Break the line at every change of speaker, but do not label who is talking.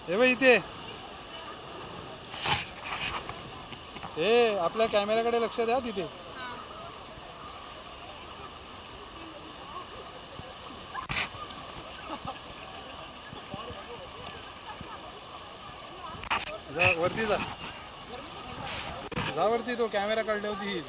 हे बघ इथे, हे आपल्या कॅमेऱ्याकडे लक्ष द्या तिथे. जा वरती, जा वरती, तो कॅमेरा काढल्यावरती.